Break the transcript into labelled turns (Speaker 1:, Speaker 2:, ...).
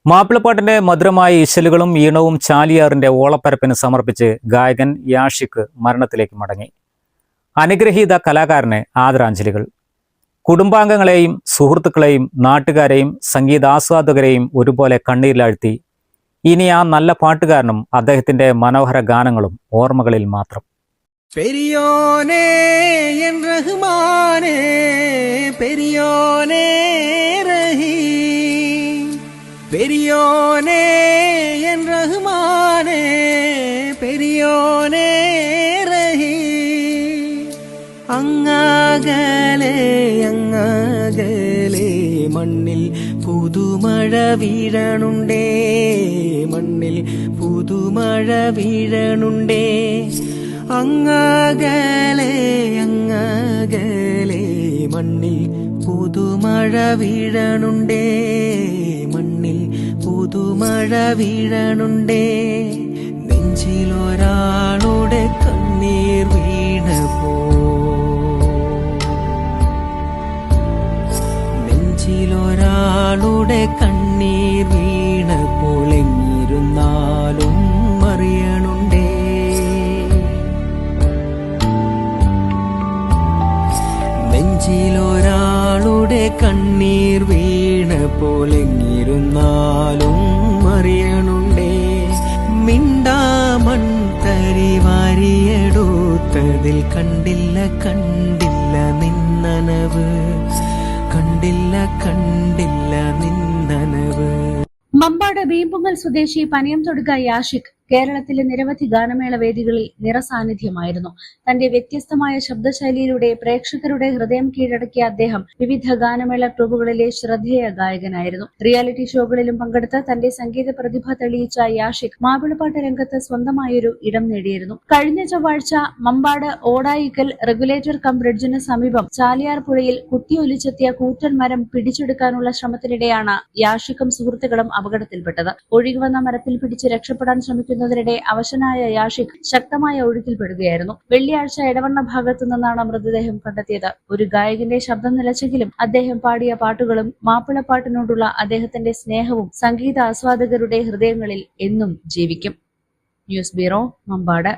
Speaker 1: മാപ്പിളപ്പാട്ടിന്റെ മധുരമായ ഇശലുകളും ഈണവും ചാലിയാറിന്റെ ഓളപ്പരപ്പിന് സമർപ്പിച്ച് ഗായകൻ യാഷിഖ് മരണത്തിലേക്ക് മടങ്ങി. അനുഗ്രഹീത കലാകാരന് ആദരാഞ്ജലികൾ. കുടുംബാംഗങ്ങളെയും സുഹൃത്തുക്കളെയും നാട്ടുകാരെയും സംഗീതാസ്വാദകരെയും ഒരുപോലെ കണ്ണീരിലാഴ്ത്തി. ഇനി ആ നല്ല പാട്ടുകാരനും അദ്ദേഹത്തിന്റെ മനോഹര ഗാനങ്ങളും ഓർമ്മകളിൽ മാത്രം.
Speaker 2: പെരിയോനേ എൻ റഹ്മാനേ, പെരിയോനേ റഹീം, പെരിയോനേ എൻ റഹ്മാനേ, പെരിയോനേ റഹീം. അങ്ങാകലെ അങ്ങാകലെ മണ്ണിൽ പുതുമഴ വീഴണുണ്ടേ, മണ്ണിൽ പുതുമഴ വീഴണുണ്ടേ. അങ്ങകലെ അങ്ങകലെ മണ്ണിൽ പുതുമഴ വീഴണുണ്ടേ, മണ്ണിൽ പുതുമഴ വീഴണുണ്ടേ. നെഞ്ചിലൊരാളുടെ കണ്ണീർ വീണപ്പോ, നെഞ്ചിലൊരാളുടെ കണ്ണീർ വീണപ്പോൾ എങ്ങിരുന്നാലും അറിയണുണ്ടേ. നെഞ്ചിലൊരാളുടെ കണ്ണീർ വീണപ്പോൾ എങ്ങിരുന്നാലും അറിയണുണ്ടേ. മിണ്ടാമൺ തരി വാരിയെടുത്തതിൽ കണ്ടില്ല കണ്ടില്ല നിന്നനവ്, കണ്ടില്ല കണ്ടില്ല നിന്നനവ്.
Speaker 3: മമ്പാട് വീമ്പുങ്ങൽ സ്വദേശി പനയംതൊടുക യാഷിഖ് കേരളത്തിലെ നിരവധി ഗാനമേള വേദികളിൽ നിറസാന്നിധ്യമായിരുന്നു. തന്റെ വ്യത്യസ്തമായ ശബ്ദശൈലിയിലൂടെ പ്രേക്ഷകരുടെ ഹൃദയം കീഴടക്കിയ അദ്ദേഹം വിവിധ ഗാനമേള ട്രൂപ്പുകളിലെ ശ്രദ്ധേയ ഗായകനായിരുന്നു. റിയാലിറ്റി ഷോകളിലും പങ്കെടുത്ത് തന്റെ സംഗീത പ്രതിഭ തെളിയിച്ച യാഷിഖ് മാപ്പിളപ്പാട്ട് രംഗത്ത് സ്വന്തമായൊരു ഇടം നേടിയിരുന്നു. കഴിഞ്ഞ ചൊവ്വാഴ്ച മമ്പാട് ഓടായിക്കൽ റെഗുലേറ്റർ കം ബ്രിഡ്ജിന് സമീപം ചാലിയാർ പുഴയിൽ കുത്തിയൊലിച്ചെത്തിയ കൂറ്റൻ മരം പിടിച്ചെടുക്കാനുള്ള ശ്രമത്തിനിടെയാണ് യാഷിഖും സുഹൃത്തുക്കളും അപകടത്തിൽപ്പെട്ടത്. ഒഴുകിവന്ന മരത്തിൽ പിടിച്ച് രക്ഷപ്പെടാൻ ശ്രമിക്കുന്നതിനിടെ അവശനായ യാഷിഖ് ശക്തമായ ഒഴുക്കിൽപ്പെടുകയായിരുന്നു. വെള്ളിയാഴ്ച എടവണ്ണ ഭാഗത്തു നിന്നാണ് മൃതദേഹം കണ്ടെത്തിയത്. ഒരു ഗായകന്റെ ശബ്ദം നിലച്ചെങ്കിലും അദ്ദേഹം പാടിയ പാട്ടുകളും മാപ്പിളപ്പാട്ടിനോടുള്ള അദ്ദേഹത്തിന്റെ സ്നേഹവും സംഗീത ആസ്വാദകരുടെ ഹൃദയങ്ങളിൽ എന്നും ജീവിക്കും. News bureau, Mambad.